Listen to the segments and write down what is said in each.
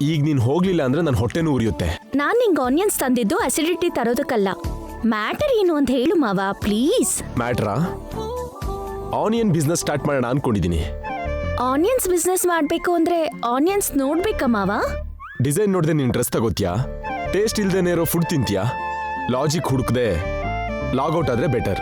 ಈಗ ನೀನ್ ಹೋಗ್ಲಿಲ್ಲ ಅಂದ್ರೆ ನನ್ನ ಹೊಟ್ಟೆನೂ ಉರಿಯುತ್ತೆ. ನಾನ್ ನಿಂಗೆ ಆನಿಯನ್ಸ್ ತಂದಿದ್ದು ಅಸಿಡಿಟಿ ತರೋದಕ್ಕಲ್ಲ. ಮ್ಯಾಟರ್ ಏನು ಅಂತ ಹೇಳು ಮಾವ ಪ್ಲೀಸ್. ಮ್ಯಾಟ್ರಾ? ಆನಿಯನ್ ಬಿಸ್ನೆಸ್ ಸ್ಟಾರ್ಟ್ ಮಾಡೋಣ ಅನ್ಕೊಂಡಿದೀನಿ. ಆನಿಯನ್ಸ್ ಬಿಸ್ನೆಸ್ ಮಾಡ್ಬೇಕು ಅಂದ್ರೆ ಆನಿಯನ್ಸ್ ನೋಡ್ಬೇಕಾ ಮಾವ? ಡಿಸೈನ್ ನೋಡ್ದೆ ನೀನ್ ಡ್ರೆಸ್ ತಗೋತ್ಯಾ? ಟೇಸ್ಟ್ ಇಲ್ದೇನೆ ಇರೋ ಫುಡ್ ತಿಂತ್ಯಾ? ಲಾಜಿಕ್ ಹುಡುಕ್ದೆ ಲಾಗೌಟ್ ಆದ್ರೆ ಬೆಟರ್.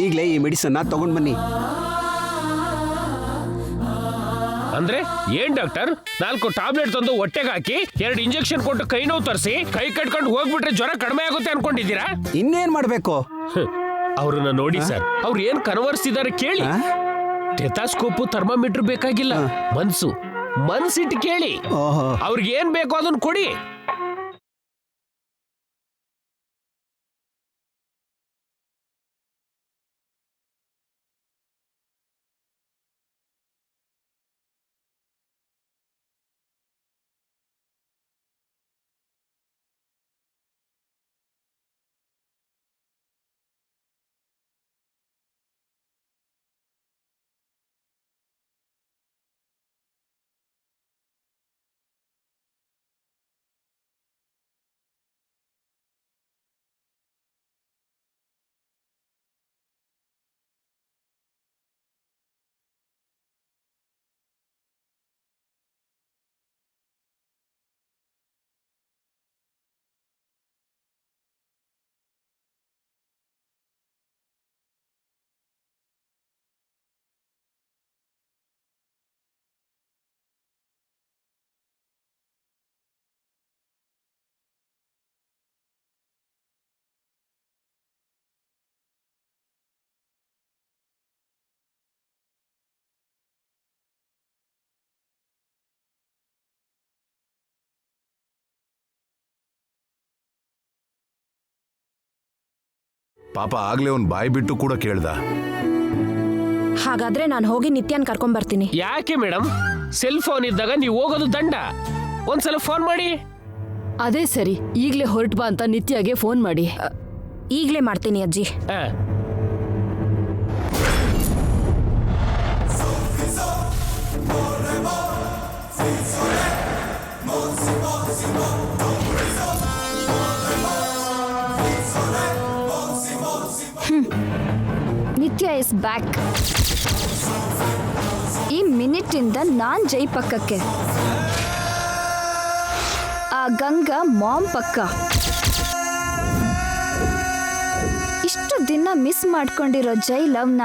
ಈಗಲೇ ಈ ಮೆಡಿಸನ್ನ ತಗೊಂಡು ಬನ್ನಿ. ಅಂದ್ರೆ ಏನ್ ಡಾಕ್ಟರ್ 4 ಟ್ಯಾಬ್ಲೆಟ್ ತಂದು ಹೊಟ್ಟೆಗೆ ಹಾಕಿ 2 ಇಂಜೆಕ್ಷನ್ ಕೊಟ್ಟು ಕೈ ನೋವು ತರಿಸಿ ಕೈ ಕಟ್ಕೊಂಡು ಹೋಗ್ಬಿಟ್ರೆ ಜ್ವರ ಕಡಿಮೆ ಆಗುತ್ತೆ ಅನ್ಕೊಂಡಿದ್ದೀರಾ? ಇನ್ನೇನ್ ಮಾಡ್ಬೇಕು? ಅವ್ರನ್ನ ನೋಡಿ ಸರ್, ಅವ್ರು ಏನ್ ಕನ್ವರ್ಸ್ತಿದ್ದಾರೆ ಕೇಳಿ. ಟೆಥಾಸ್ಕೋಪ್ ಥರ್ಮಾಮೀಟರ್ ಬೇಕಾಗಿಲ್ಲ, ಮನ್ಸಿಟ್ಟು ಕೇಳಿ. ಅವ್ರಿಗೆ ಏನ್ ಬೇಕೋ ಅದನ್ನ ಕೊಡಿ. ಪಾಪ ಆಗ್ಲೇ ಅವ್ನ್ ಬಾಯಿ ಬಿಟ್ಟು ಕೂಡ ಕೇಳ್ದ. ಹಾಗಾದ್ರೆ ನಾನು ಹೋಗಿ ನಿತ್ಯನ್ ಕರ್ಕೊಂಡ್ ಬರ್ತೀನಿ. ಯಾಕೆ ಮೇಡಮ್? ಸೆಲ್ ಫೋನ್ ಇದ್ದಾಗ ನೀವು ಹೋಗೋದು ದಂಡ. ಒಂದ್ಸಲ ಫೋನ್ ಮಾಡಿ. ಅದೇ ಸರಿ, ಈಗ್ಲೇ ಹೊರಟು ಬಾ ಅಂತ ನಿತ್ಯಗೆ ಫೋನ್ ಮಾಡಿ. ಈಗ್ಲೇ ಮಾಡ್ತೀನಿ ಅಜ್ಜಿ. ನಿತ್ಯ ಇಸ್ ಬ್ಯಾಕ್. ಈ ಮಿನಿಟ್ ಇಂದ ನಾನ್ ಜೈ ಪಕ್ಕಕ್ಕೆ, ಆ ಗಂಗಾ ಮಾಮ್ ಪಕ್ಕ. ಇಷ್ಟು ದಿನ ಮಿಸ್ ಮಾಡ್ಕೊಂಡಿರೋ ಜೈ ಲವ್ನ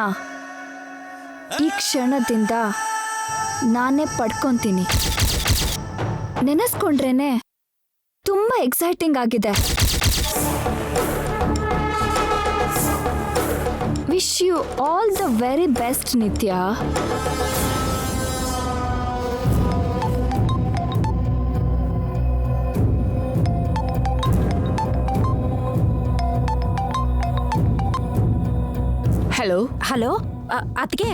ಈ ಕ್ಷಣದಿಂದ ನಾನೇ ಪಡ್ಕೊಂತೀನಿ. ನೆನೆಸ್ಕೊಂಡ್ರೇನೆ ತುಂಬಾ ಎಕ್ಸೈಟಿಂಗ್ ಆಗಿದೆ. Wish you all the very best, Nitya. Hello ಅದ್ಕೆ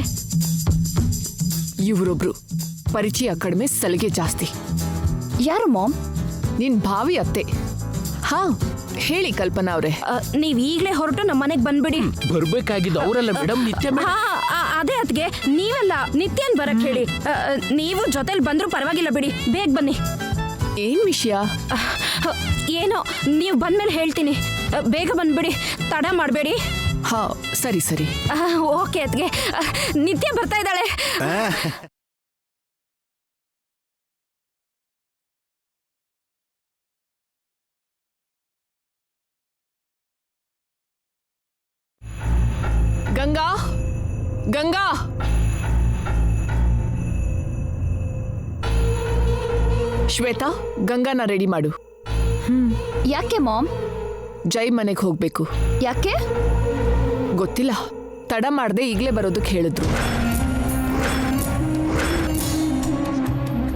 ಇವರೊಬ್ರು ಪರಿಚಯ ಕಡಿಮೆ, ಸಲಿಗೆ ಜಾಸ್ತಿ. ಯಾರು ಮಾಮ್? ನಿನ್ ಭಾವಿ ಅತ್ತೆ. ಹಾ ಹೇಳಿ ಕಲ್ಪನಾ ಅವ್ರೆ. ನೀವ್ ಈಗ್ಲೇ ಹೊರಟು ನಮ್ಮ ಮನೆಗ್ ಬಂದ್ಬಿಡಿ. ಬರ್ಬೇಕಾಗಿದ್ದು ಅವರಲ್ಲ ಮೇಡಮ್, ನಿತ್ಯ ಮೇಡಮ್. ಅದೇ ಅದ್ಗೆ ನೀವಲ್ಲ, ನಿತ್ಯನ್ ಬರಕ್ ಹೇಳಿ. ನೀವು ಜೊತೆಲಿ ಬಂದ್ರು ಪರವಾಗಿಲ್ಲ ಬಿಡಿ, ಬೇಗ ಬನ್ನಿ. ಏನ್ ವಿಷಯ? ಏನೋ ನೀವು ಬಂದ್ಮೇಲೆ ಹೇಳ್ತೀನಿ. ಬೇಗ ಬಂದ್ಬಿಡಿ, ತಡ ಮಾಡಬೇಡಿ. ಹಾ ಸರಿ ಸರಿ. ಓಕೆ ಅದ್ಗೆ, ನಿತ್ಯ ಬರ್ತಾ ಇದ್ದಾಳೆ. ಗಂಗಾ, ಗಂಗಾ, ಶ್ವೇತಾ, ಗಂಗಾನ ರೆಡಿ ಮಾಡು. ಯಾಕೆ ಮಾಮ್? ಜೈ ಮನೆಗೆ ಹೋಗ್ಬೇಕು. ಯಾಕೆ ಗೊತ್ತಿಲ್ಲ, ತಡ ಮಾಡದೆ ಈಗ್ಲೇ ಬರೋದಕ್ಕೆ ಹೇಳಿದ್ರು.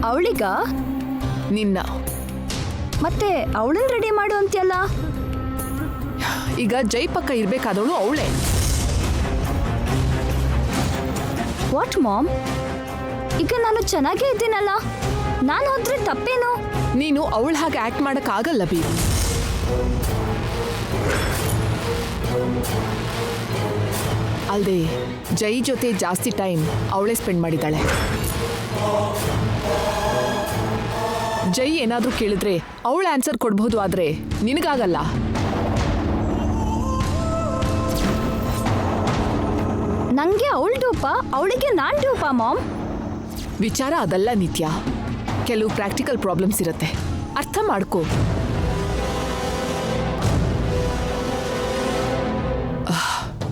ಅವಳಿಗ? ನಿನ್ನ. ಮತ್ತೆ ಅವಳನ್ನ ರೆಡಿ ಮಾಡು ಅಂತ್ಯಲ್ಲ. ಈಗ ಜೈ ಪಕ್ಕ ಇರ್ಬೇಕಾದವಳು ಅವಳೇ. What mom? ಈಗ ನಾನು ಚೆನ್ನಾಗೇ ಇದ್ದೀನಲ್ಲ, ನಾನು ಹೋದ್ರೆ ತಪ್ಪೇನು? ನೀನು ಅವಳ ಹಾಗೆ ಆಕ್ಟ್ ಮಾಡಕ್ ಆಗಲ್ಲ ಬಿ. ಅಲ್ದೆ ಜೈ ಜೊತೆ ಜಾಸ್ತಿ ಟೈಮ್ ಅವಳೇ ಸ್ಪೆಂಡ್ ಮಾಡಿದ್ದಾಳೆ. ಜೈ ಏನಾದ್ರೂ ಕೇಳಿದ್ರೆ ಅವಳ ಆನ್ಸರ್ ಕೊಡ್ಬಹುದು, ಆದ್ರೆ ನಿನಗಾಗಲ್ಲ. ನಂಗೆ ಅವಳ ಡೂಪ, ಅವಳಿಗೆ ನಾನ್ ಡೂಪ ಮಾಮ್. ವಿಚಾರ ಅದಲ್ಲ ನಿತ್ಯ, ಕೆಲವು ಪ್ರಾಕ್ಟಿಕಲ್ ಪ್ರಾಬ್ಲಮ್ಸ್ ಇರುತ್ತೆ, ಅರ್ಥ ಮಾಡ್ಕೋ.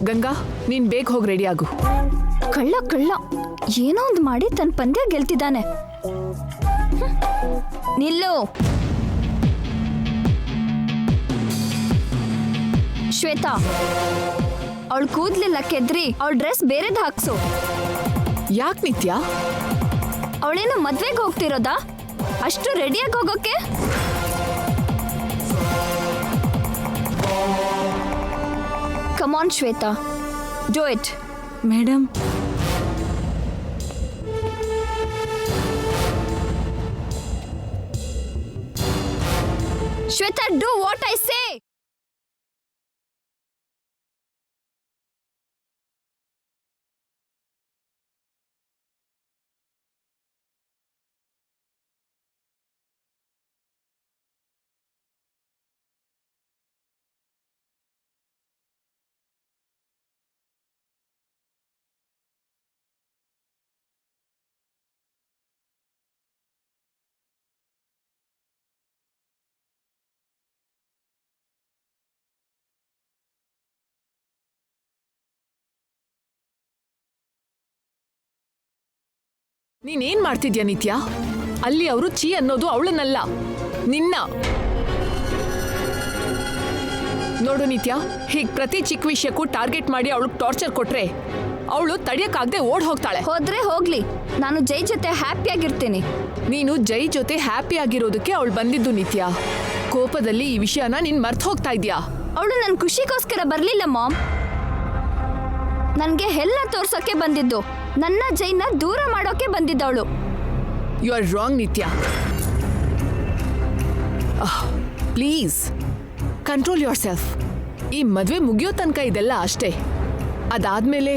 ಗಂಗಾ ನೀನ್ ಬೇಗ ಹೋಗಿ ರೆಡಿ ಆಗು. ಕಳ್ಳ ಕಳ್ಳ ಏನೋ ಒಂದು ಮಾಡಿ ತನ್ನ ಪಂದ್ಯ ಗೆಲ್ತಿದ್ದಾನೆ. ನಿಲ್ಲು ಶ್ವೇತಾ, ಅವಳ ಕೂದ್ಲಿಲ್ಲ ಕೆದ್ರಿ ಅವಳ ಡ್ರೆಸ್ ಬೇರೆದ್ ಹಾಕ್ಸು. ಯಾಕೆ ನಿತ್ಯ? ಅವಳೇನು ಮದ್ವೆಗೆ ಹೋಗ್ತಿರೋದಾ? ಅಷ್ಟು ರೆಡಿಯಾಗಿ ಹೋಗೋಕೆ? Come on Shweta, do it. Madam, Shweta, do what I say. ನೀನೇನ್ ಮಾಡ್ತಿದ್ಯಾ ನಿತ್ಯ? ಅಲ್ಲಿ ಅವರು ಚೀ ಅನ್ನೋದು ಅವಳನ್ನಲ್ಲ, ನಿನ್ನ. ನೋಡು ನಿತ್ಯ, ಹೀಗ್ ಪ್ರತಿ ಚಿಕ್ಕ ವಿಷಯಕ್ಕೂ ಟಾರ್ಗೆಟ್ ಮಾಡಿ ಅವಳಿಗೆ ಟಾರ್ಚರ್ ಕೊಟ್ರೆ ಅವಳು ತಡಿಯಕ್ಕಾಗದೆ ಓಡ್ ಹೋಗ್ತಾಳೆ. ಹೋದ್ರೆ ಹೋಗ್ಲಿ, ನಾನು ಜೈ ಜೊತೆ ಹ್ಯಾಪಿಯಾಗಿರ್ತೀನಿ. ನೀನು ಜೈ ಜೊತೆ ಹ್ಯಾಪಿ ಆಗಿರೋದಕ್ಕೆ ಅವಳು ಬಂದಿದ್ದು ನಿತ್ಯ. ಕೋಪದಲ್ಲಿ ಈ ವಿಷಯನ ನೀನ್ ಮರ್ತ್ ಹೋಗ್ತಾ ಇದ್ಯಾ. ಅವಳು ನನ್ನ ಖುಷಿಗೋಸ್ಕರ ಬರ್ಲಿಲ್ಲ ಮಾಮ್, ನನ್ಗೆ ಎಲ್ಲ ತೋರ್ಸೋಕೆ ಬಂದಿದ್ದು. ನನ್ನ ಜೈನ ದೂರ ಮಾಡೋಕೆ ಬಂದಿದ್ದವಳು. ಯು ಆರ್ ರಾಂಗ್ ನಿತ್ಯ. Please control your self. ಈ ಮದ್ವೆ ಮುಗಿಯೋ ತನಕ ಇದೆಲ್ಲ ಅಷ್ಟೇ. ಅದಾದ್ಮೇಲೆ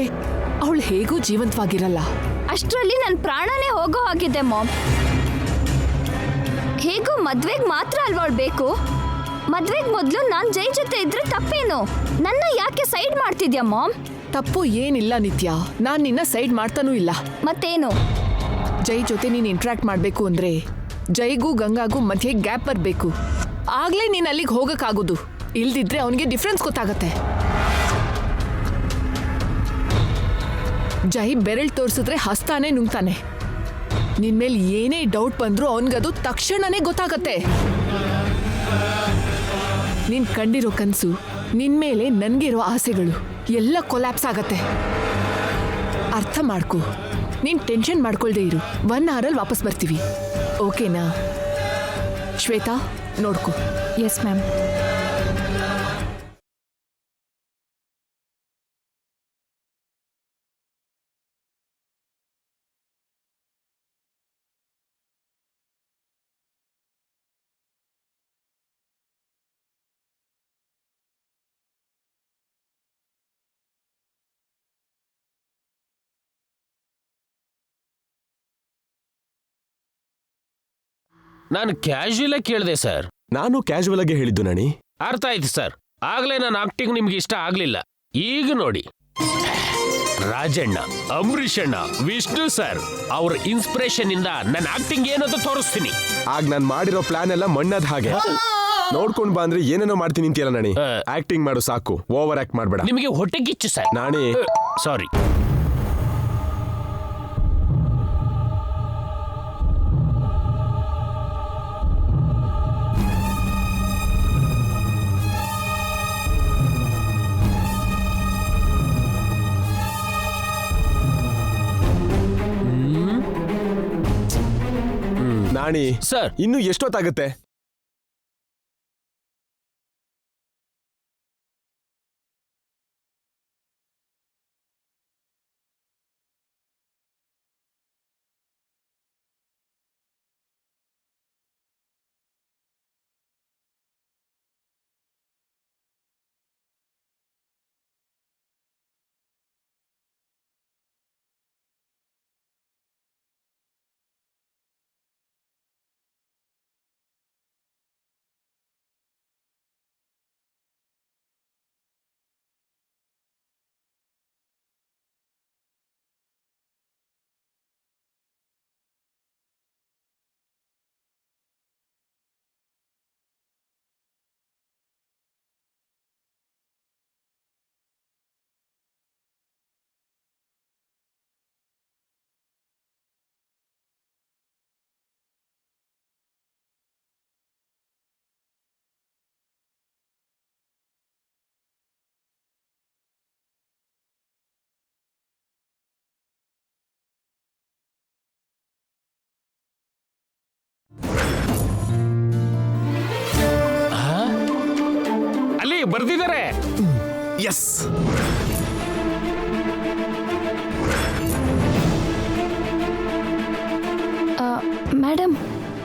ಅವಳು ಹೇಗೂ ಜೀವಂತವಾಗಿರಲ್ಲ. ಅಷ್ಟರಲ್ಲಿ ನನ್ನ ಪ್ರಾಣನೇ ಹೋಗೋ ಹಾಗಿದೆ ಮಾಮ್. ಹೇಗೂ ಮದ್ವೆಗೆ ಮಾತ್ರ ಅಲ್ವಾಳ್ ಬೇಕು. ಮದ್ವೆಗೆ ಮೊದಲು ನಾನು ಜೈ ಜೊತೆ ಇದ್ರೆ ತಪ್ಪೇನು? ನನ್ನ ಯಾಕೆ ಸೈಡ್ ಮಾಡ್ತಿದ್ಯಾ ಮಾಮ್? ತಪ್ಪು ಏನಿಲ್ಲ ನಿತ್ಯ, ನಾನ್ ನಿನ್ನ ಸೈಡ್ ಮಾಡ್ತಾನೂ ಇಲ್ಲ. ಮತ್ತೇನು? ಜೈ ಜೊತೆ ನೀನ್ ಇಂಟ್ರಾಕ್ಟ್ ಮಾಡ್ಬೇಕು ಅಂದ್ರೆ ಜೈಗೂ ಗಂಗಾಗೂ ಮಧ್ಯೆ ಗ್ಯಾಪ್ ಬರ್ಬೇಕು. ಆಗ್ಲೇ ನೀನ್ ಅಲ್ಲಿಗೆ ಹೋಗಕ್ಕಾಗೋದು. ಇಲ್ದಿದ್ರೆ ಅವನಿಗೆ ಡಿಫ್ರೆನ್ಸ್ ಗೊತ್ತಾಗತ್ತೆ. ಜೈ ಬೆರಳ್ ತೋರಿಸಿದ್ರೆ ಹಸ್ತಾನೆ ನುಂಗ್ತಾನೆ. ನಿನ್ ಮೇಲೆ ಏನೇ ಡೌಟ್ ಬಂದ್ರೂ ಅವನ್ಗದು ತಕ್ಷಣನೇ ಗೊತ್ತಾಗತ್ತೆ. ನೀನ್ ಕಂಡಿರೋ ಕನ್ಸು, ನಿನ್ ಮೇಲೆ ನನ್ಗಿರೋ ಆಸೆಗಳು ಎಲ್ಲ ಕೊಲ್ಯಾಪ್ಸ್ ಆಗತ್ತೆ. ಅರ್ಥ ಮಾಡ್ಕೊ. ನೀನ್ ಟೆನ್ಷನ್ ಮಾಡ್ಕೊಳ್ದೇ ಇರು. 1 ಅವರಲ್ಲಿ ವಾಪಸ್ ಬರ್ತೀವಿ, ಓಕೆನಾ? ಶ್ವೇತಾ, ನೋಡ್ಕೊ. Yes ma'am. ನಾನು ಕ್ಯಾಶುಯಲ್ ಆಗಿ ಕೇಳಿದೆ ಸರ್. ನಾನು ಕ್ಯಾಶುವಲ್ ಆಗಿ ಹೇಳಿದ್ದು ನಾಣಿ. ಅರ್ಥ ಆಯ್ತು ಸರ್. ಆಗ್ಲೇ ನನ್ನ ಆಕ್ಟಿಂಗ್ ನಿಮ್ಗೆ ಇಷ್ಟ ಆಗ್ಲಿಲ್ಲ. ಈಗ ನೋಡಿ, ರಾಜಣ್ಣ, ಅಂಬರೀಷಣ್ಣ, ವಿಷ್ಣು ಸರ್ ಅವ್ರ ಇನ್ಸ್ಪಿರೇಷನ್ ಇಂದ ನನ್ನ ಆಕ್ಟಿಂಗ್ ಏನಂತ ತೋರಿಸ್ತೀನಿ. ಆಗ ನಾನು ಮಾಡಿರೋ ಪ್ಲಾನ್ ಎಲ್ಲ ಮಣ್ಣದ ಹಾಗೆ. ನೋಡ್ಕೊಂಡ್ ಬಾ ಅಂದ್ರೆ ಏನೇನೋ ಮಾಡ್ತೀನಿ ಅಂತೀಯಲ್ಲ ನಾಣಿ. ಆಕ್ಟಿಂಗ್ ಮಾಡು ಸಾಕು, ಓವರ್ ಆಕ್ಟ್ ಮಾಡ್ಬೇಡ. ನಿಮಗೆ ಹೊಟ್ಟೆಗಿಚ್ಚು ಸರ್. ನಾಣಿ, ಸಾರಿ. ನಾಣಿ ಸರ್, ಇನ್ನು ಎಷ್ಟೊತ್ತಾಗತ್ತೆ? ಬರ್ದಿದ್ದಾರೆ. ಎಸ್. ಮೇಡಮ್,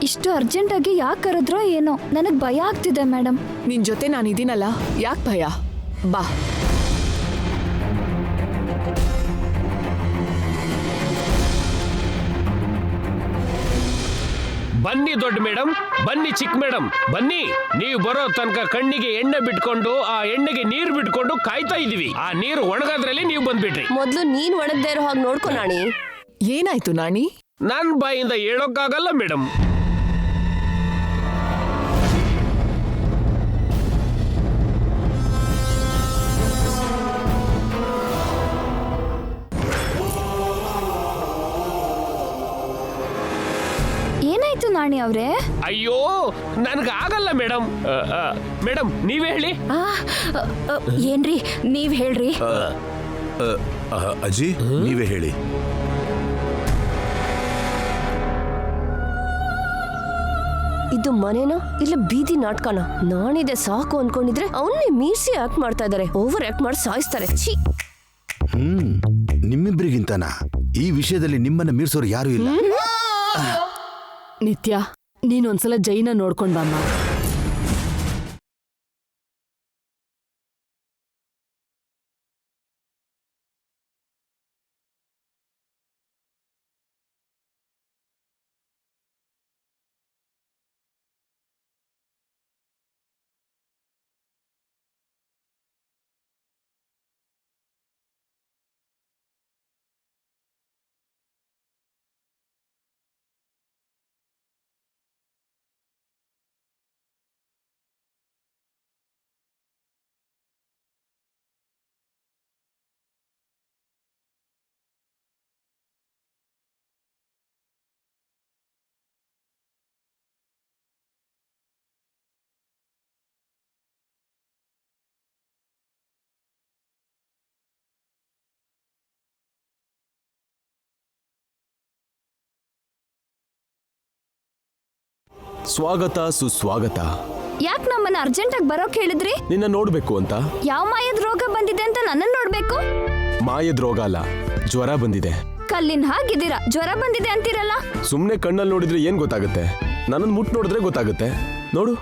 ಇಷ್ಟು ಅರ್ಜೆಂಟಾಗಿ ಯಾಕೆ ಕರೆದ್ರೋ ಏನೋ, ನನಗೆ ಭಯ ಆಗ್ತಿದೆ ಮೇಡಮ್. ನಿನ್ ಜೊತೆ ನಾನಿದ್ದೀನಲ್ಲ, ಯಾಕೆ ಭಯ? ಬಾ. ಬನ್ನಿ ದೊಡ್ಡ ಮೇಡಮ್, ಬನ್ನಿ ಚಿಕ್ಕ ಮೇಡಮ್, ಬನ್ನಿ. ನೀವು ಬರೋ ತನಕ ಕಣ್ಣಿಗೆ ಎಣ್ಣೆ ಬಿಟ್ಕೊಂಡು ಆ ಎಣ್ಣೆಗೆ ನೀರು ಬಿಟ್ಕೊಂಡು ಕಾಯ್ತಾ ಇದೀವಿ. ಆ ನೀರು ಒಣಗಾದ್ರಲ್ಲಿ ನೀವು ಬಂದ್ಬಿಟ್ರಿ. ಮೊದ್ಲು ನೀನ್ ಒಣಗದೇ ಇರೋ ಹಾಗೆ ನೋಡ್ಕೊ ನಾಣಿ. ಏನಾಯ್ತು ನಾಣಿ? ನನ್ ಬಾಯಿಂದ ಹೇಳೋಕ್ಕಾಗಲ್ಲ ಮೇಡಮ್. ಏನಾಯ್ತು ನಾಣಿ ಅವ್ರೆ? ಅಯ್ಯೋ ನನ್ಗಾಗಲ್ಲ ಮೇಡಮ್. ಮೇಡಮ್ ನೀವೇ ಹೇಳಿ. ಏನ್ರಿ ನೀವ್ ಹೇಳ್ರಿ. ಅಜ್ಜಿ ನೀವೇ ಹೇಳಿ. ಇದು ಮನೇನ ಇಲ್ಲ ಬೀದಿ ನಾಟಕನ? ನಾನಿದೆ ಸಾಕು ಅನ್ಕೊಂಡಿದ್ರೆ ಅವನ್ನೇ ಮೀರ್ಸಿ ಆಕ್ಟ್ ಮಾಡ್ತಾ ಇದಾರೆ. ಓವರ್ ಆಕ್ಟ್ ಮಾಡಿ ಸಾಯಿಸ್ತಾರೆ. ಛೀ. ನಿಮ್ಮಿಬ್ರಿಗಿಂತನ ಈ ವಿಷಯದಲ್ಲಿ ನಿಮ್ಮನ್ನ ಮೀರ್ಸೋರು ಯಾರು ಇಲ್ಲ. ನಿತ್ಯ, ನೀನೊಂದ್ಸಲ ಜೈನ ನೋಡ್ಕೊಂಡ್ ಬಮ್ಮ. ಸ್ವಾಗತ ಸುಸ್ವಾಗತ. ಯಾಕೆ ನಮ್ಮನ್ನ ಅರ್ಜೆಂಟಾಗಿ ಬರೋಕ್ ಹೇಳಿದ್ರಿ? ನಿನ್ನ ನೋಡ್ಬೇಕು ಅಂತ. ಯಾವ ಮಾಯದ ರೋಗ ಬಂದಿದೆ ಅಂತ ನನ್ನನ್ನು ನೋಡ್ಬೇಕು? ಮಾಯದ ರೋಗ ಅಲ್ಲ, ಜ್ವರ ಬಂದಿದೆ. ಕಲ್ಲಿನ ಹಾಗಿದ್ದೀರಾ, ಜ್ವರ ಬಂದಿದೆ ಅಂತೀರಲ್ಲ? ಸುಮ್ನೆ ಕಣ್ಣಲ್ಲಿ ನೋಡಿದ್ರೆ ಏನ್ ಗೊತ್ತಾಗುತ್ತೆ? ನನ್ನನ್ನು ಮುಟ್ ನೋಡಿದ್ರೆ ಗೊತ್ತಾಗುತ್ತೆ. ನೋಡು.